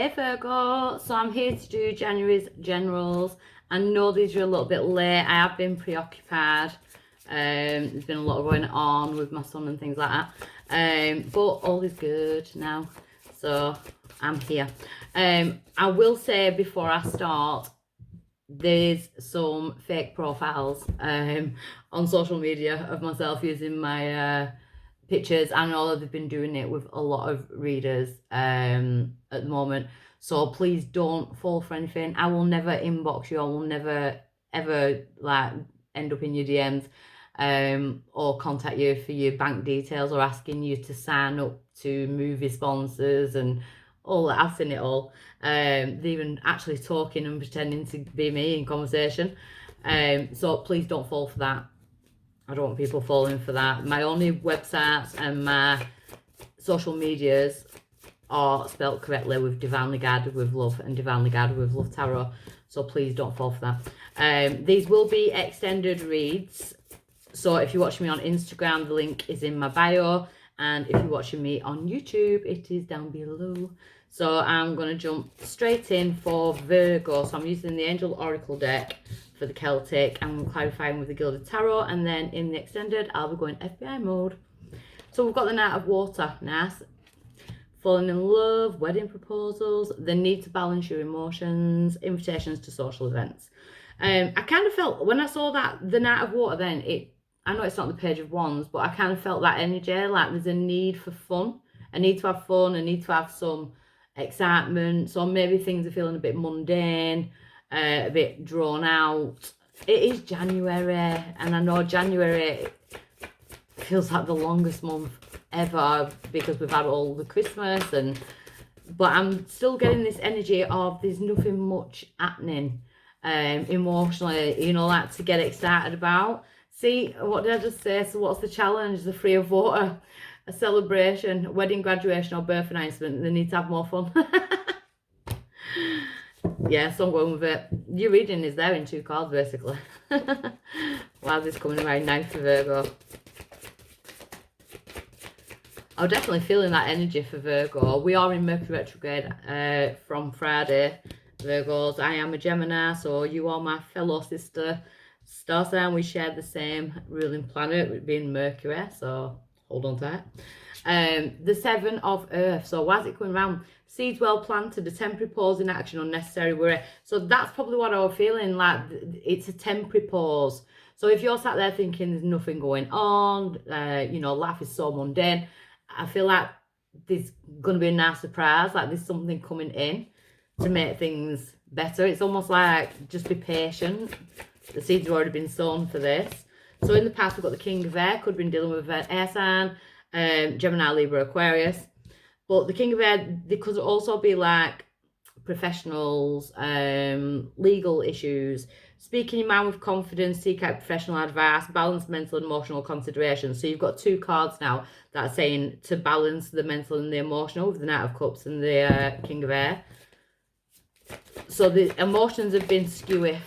Hey Virgo, so I'm here to do January's generals. I know these are a little bit late. I have been preoccupied. There's been a lot going on with my son and things like that. But all is good now. So I'm here. I will say before I start, there's some fake profiles on social media of myself using my pictures. I know they've been doing it with a lot of readers at the moment, so please don't fall for anything. I will never inbox you. I will never ever like end up in your DMs or contact you for your bank details or asking you to sign up to movie sponsors and all that. I've seen it all. They're even actually talking and pretending to be me in conversation. So please don't fall for that. I don't want people falling for that. My only websites and my social medias are spelt correctly with Divinely Guided with Love and Divinely Guided with Love Tarot. So please don't fall for that. These will be extended reads. So if you're watching me on Instagram, the link is in my bio. And if you're watching me on YouTube, it is down below. So I'm going to jump straight in for Virgo. So I'm using the Angel Oracle deck for the Celtic. I'm clarifying with the Gilded Tarot. And then in the extended, I'll be going FBI mode. So we've got the Knight of Water. Nice. Falling in love, wedding proposals, the need to balance your emotions, invitations to social events. I kind of felt, when I saw that, the Knight of Water then, I know it's not the Page of Wands, but I kind of felt that energy, like there's a need for fun. A need to have fun, a need to have some excitement. So maybe things are feeling a bit mundane, a bit drawn out. It is January, and I know January feels like the longest month ever because we've had all the Christmas, but I'm still getting this energy of there's nothing much happening emotionally, you know, like to get excited about. See, what did I just say? So what's the challenge? The Free of Water, a celebration, wedding, graduation or birth announcement. They need to have more fun. Yeah, so I'm going with it. Your reading is there in 2 cards, basically. Why is this coming around now for Virgo? I'm definitely feeling that energy for Virgo. We are in Mercury retrograde from Friday, Virgos. I am a Gemini, so you are my fellow sister star sign. We share the same ruling planet, being Mercury, so hold on to it. The 7 of Earth. So why is it coming around? Seeds well planted, a temporary pause in action, unnecessary worry. So that's probably what I was feeling, like it's a temporary pause. So if you're sat there thinking there's nothing going on, you know, life is so mundane, I feel like there's going to be a nice surprise, like there's something coming in to make things better. It's almost like just be patient. The seeds have already been sown for this. So in the past, we've got the King of Air, could have been dealing with an air sign, Gemini, Libra, Aquarius. But the King of Air, they could also be like professionals, legal issues, speaking your mind with confidence, seek out professional advice, balance mental and emotional considerations. So you've got 2 cards now that are saying to balance the mental and the emotional with the Knight of Cups and the King of Air. So the emotions have been skewy.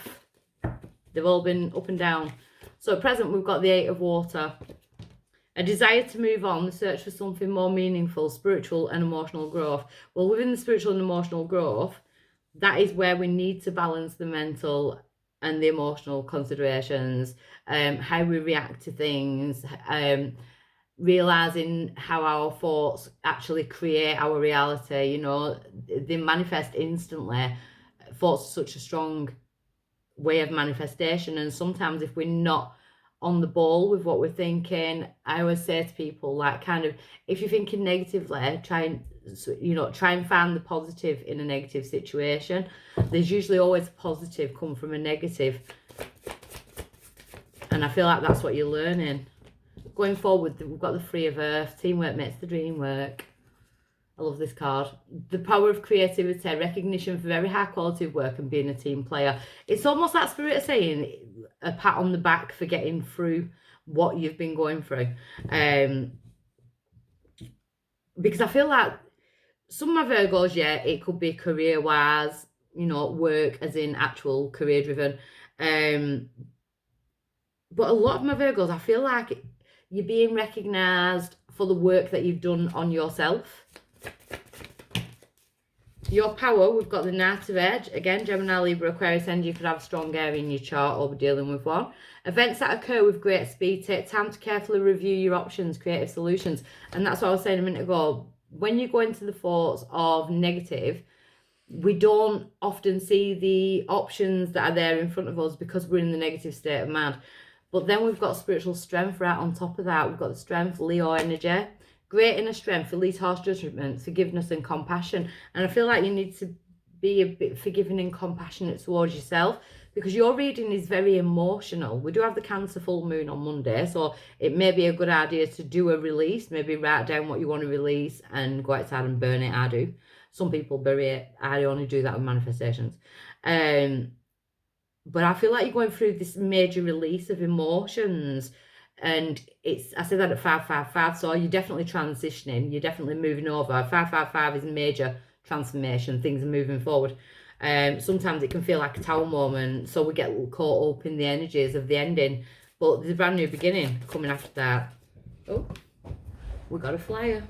They've all been up and down. So at present, we've got the 8 of Water. A desire to move on, the search for something more meaningful, spiritual and emotional growth. Well, within the spiritual and emotional growth, that is where we need to balance the mental and the emotional considerations, how we react to things, realizing how our thoughts actually create our reality. You know, they manifest instantly. Thoughts are such a strong way of manifestation, and sometimes if we're not on the ball with what we're thinking, I always say to people, like, kind of, if you're thinking negatively, try and find the positive in a negative situation. There's usually always a positive come from a negative, and I feel like that's what you're learning going forward. We've got the 3 of Earth, teamwork makes the dream work. I love this card. The power of creativity, recognition for very high quality of work and being a team player. It's almost that spirit of saying a pat on the back for getting through what you've been going through. Because I feel like some of my Virgos, yeah, it could be career-wise, you know, work as in actual career-driven. But a lot of my Virgos, I feel like you're being recognised for the work that you've done on yourself. Your power, we've got the Knight of Edge. Again, Gemini, Libra, Aquarius energy. You could have a strong area in your chart or be dealing with one. Events that occur with great speed. Take time to carefully review your options, creative solutions. And that's what I was saying a minute ago. When you go into the thoughts of negative, we don't often see the options that are there in front of us because we're in the negative state of mind. But then we've got spiritual strength right on top of that. We've got the strength, Leo energy. Great inner strength, release harsh judgment, forgiveness and compassion. And I feel like you need to be a bit forgiving and compassionate towards yourself because your reading is very emotional. We do have the Cancer full moon on Monday, so it may be a good idea to do a release, maybe write down what you want to release and go outside and burn it. I do. Some people bury it. I only do that with manifestations. But I feel like you're going through this major release of emotions. And it's, I said that at 555, so you're definitely transitioning. You're definitely moving over. 555 is major transformation. Things are moving forward. Sometimes it can feel like a tower moment. So we get caught up in the energies of the ending. But there's a brand new beginning coming after that. Oh, we got a flyer.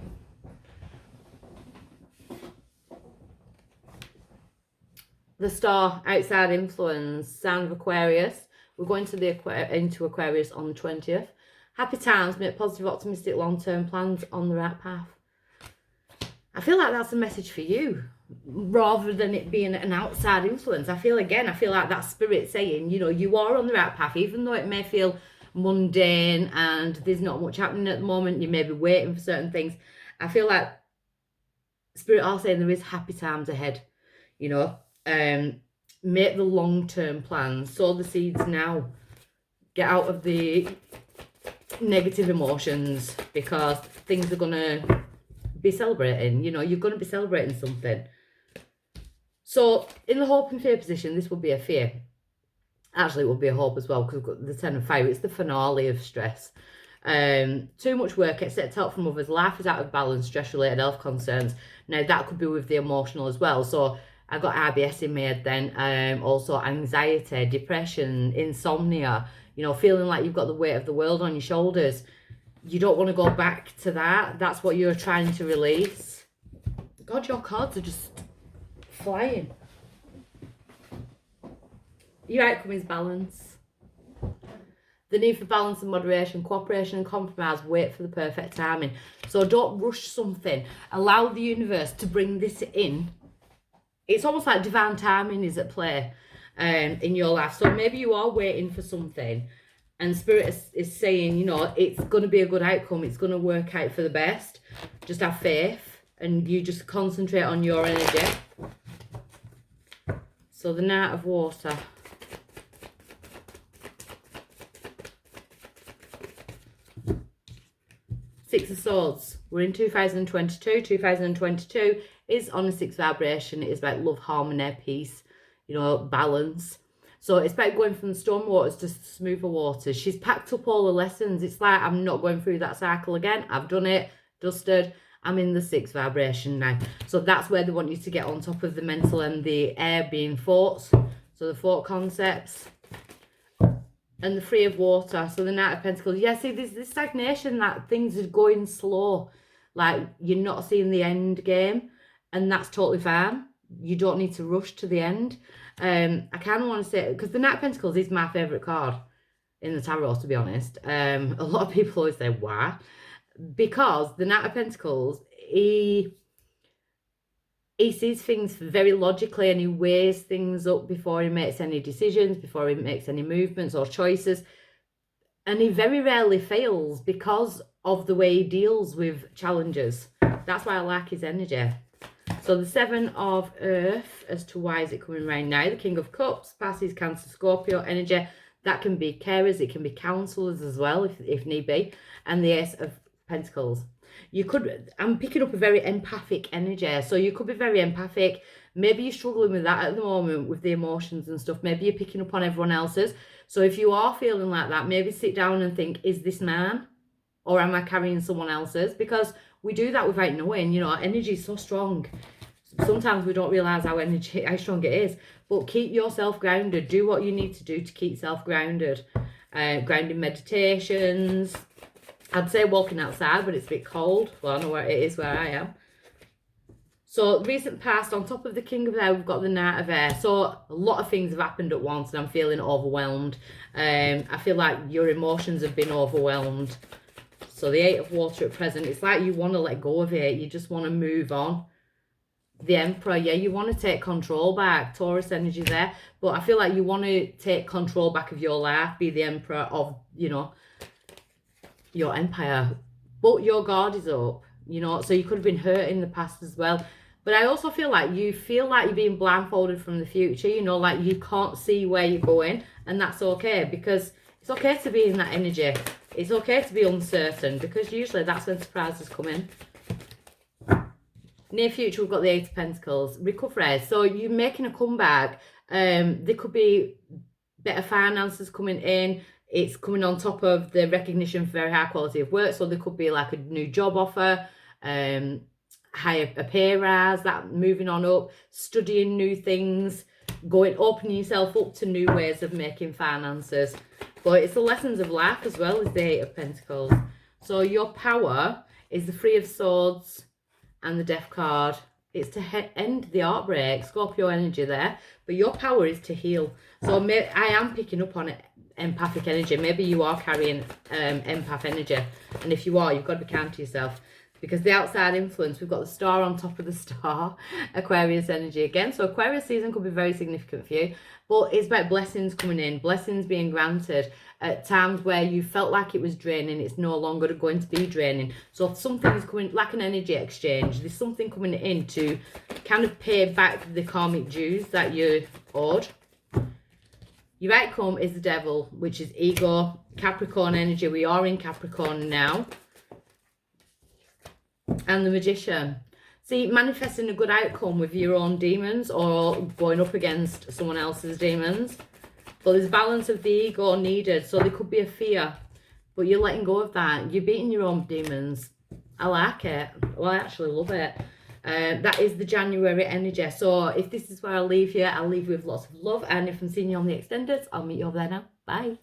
The star, outside influence, sign of Aquarius. We're going to into Aquarius on the 20th. Happy times, make positive, optimistic, long-term plans on the right path. I feel like that's a message for you, rather than it being an outside influence. I feel like that spirit saying, you know, you are on the right path, even though it may feel mundane and there's not much happening at the moment. You may be waiting for certain things. I feel like spirit are saying there is happy times ahead, you know. Make the long-term plans, sow the seeds now, get out of the negative emotions because things are gonna be celebrating, you know, you're gonna be celebrating something. So in the hope and fear position, this would be a fear. Actually, it would be a hope as well because we've got the 10 of fire. It's the finale of stress. Too much work, accept help from others, life is out of balance, stress related health concerns. Now that could be with the emotional as well. So I got IBS in my head then, also anxiety, depression, insomnia, you know, feeling like you've got the weight of the world on your shoulders. You don't want to go back to that. That's what you're trying to release. God, your cards are just flying. Your outcome is balance. The need for balance and moderation, cooperation and compromise, wait for the perfect timing. So don't rush something. Allow the universe to bring this in. It's almost like divine timing is at play in your life. So maybe you are waiting for something and spirit is saying, you know, it's going to be a good outcome. It's going to work out for the best. Just have faith and you just concentrate on your energy. So the Knight of Water. Six of Swords. We're in 2022. 2022 is on a 6 vibration. It is about love, harmony, peace, you know, balance. So it's about going from the storm waters to smoother waters. She's packed up all the lessons. It's like, I'm not going through that cycle again. I've done it, dusted. I'm in the 6 vibration now. So that's where they want you to get on top of the mental and the air being thoughts. So the thought concepts. And the Three of Water, so the Knight of Pentacles. Yeah, see, there's this stagnation that things are going slow. Like, you're not seeing the end game. And that's totally fine. You don't need to rush to the end. I kind of want to say, because the Knight of Pentacles is my favourite card in the tarot, to be honest. A lot of people always say, why? Because the Knight of Pentacles, he sees things very logically and he weighs things up before he makes any decisions, before he makes any movements or choices. And he very rarely fails because of the way he deals with challenges. That's why I like his energy. So the 7 of Earth, as to why is it coming right now? The King of Cups, Pisces, Cancer, Scorpio energy. That can be carers, it can be counsellors as well, if need be. And the Ace of Pentacles. You could, I'm picking up a very empathic energy. So you could be very empathic. Maybe you're struggling with that at the moment with the emotions and stuff. Maybe you're picking up on everyone else's. So if you are feeling like that, maybe sit down and think, is this mine? Or am I carrying someone else's? Because we do that without knowing, you know, our energy is so strong. Sometimes we don't realise how strong it is. But keep yourself grounded. Do what you need to do to keep yourself grounded. Grounding meditations. I'd say walking outside, but it's a bit cold. Well, I know where it is where I am. So recent past, on top of the King of Air, we've got the Knight of Air. So a lot of things have happened at once and I'm feeling overwhelmed. I feel like your emotions have been overwhelmed. So the Eight of Water at present, it's like you want to let go of it. You just want to move on. The Emperor, yeah, you want to take control back. Taurus energy there. But I feel like you want to take control back of your life. Be the Emperor of, you know, your empire. But your guard is up, you know. So you could have been hurt in the past as well. But I also feel like you're being blindfolded from the future, you know, like you can't see where you're going. And that's okay, because it's okay to be in that energy. It's okay to be uncertain, because usually that's when surprises come in. Near future, we've got the Eight of Pentacles. Recovery. So you're making a comeback. There could be better finances coming in. It's coming on top of the recognition for very high quality of work. So there could be like a new job offer, higher pay rise, that moving on up, studying new things, opening yourself up to new ways of making finances. But it's the lessons of life as well as the Eight of Pentacles. So your power is the Three of Swords and the Death card. It's to end the heartbreak, Scorpio energy there. But your power is to heal. So I am picking up on it, empathic energy. Maybe you are carrying empath energy. And if you are, you've got to be kind to yourself. Because the outside influence, we've got the star on top of the star, Aquarius energy again. So Aquarius season could be very significant for you. But it's about blessings coming in, blessings being granted at times where you felt like it was draining. It's no longer going to be draining. So something is coming, like an energy exchange. There's something coming in to kind of pay back the karmic dues that you owed. Your outcome is the Devil, which is ego, Capricorn energy. We are in Capricorn now. And the Magician. See, manifesting a good outcome with your own demons or going up against someone else's demons. But there's balance of the ego needed. So there could be a fear, but you're letting go of that. You're beating your own demons. I like it. Well, I actually love it. That is the January energy. So if this is where I'll leave you with lots of love. And if I'm seeing you on the extendeds, I'll meet you over there now. Bye.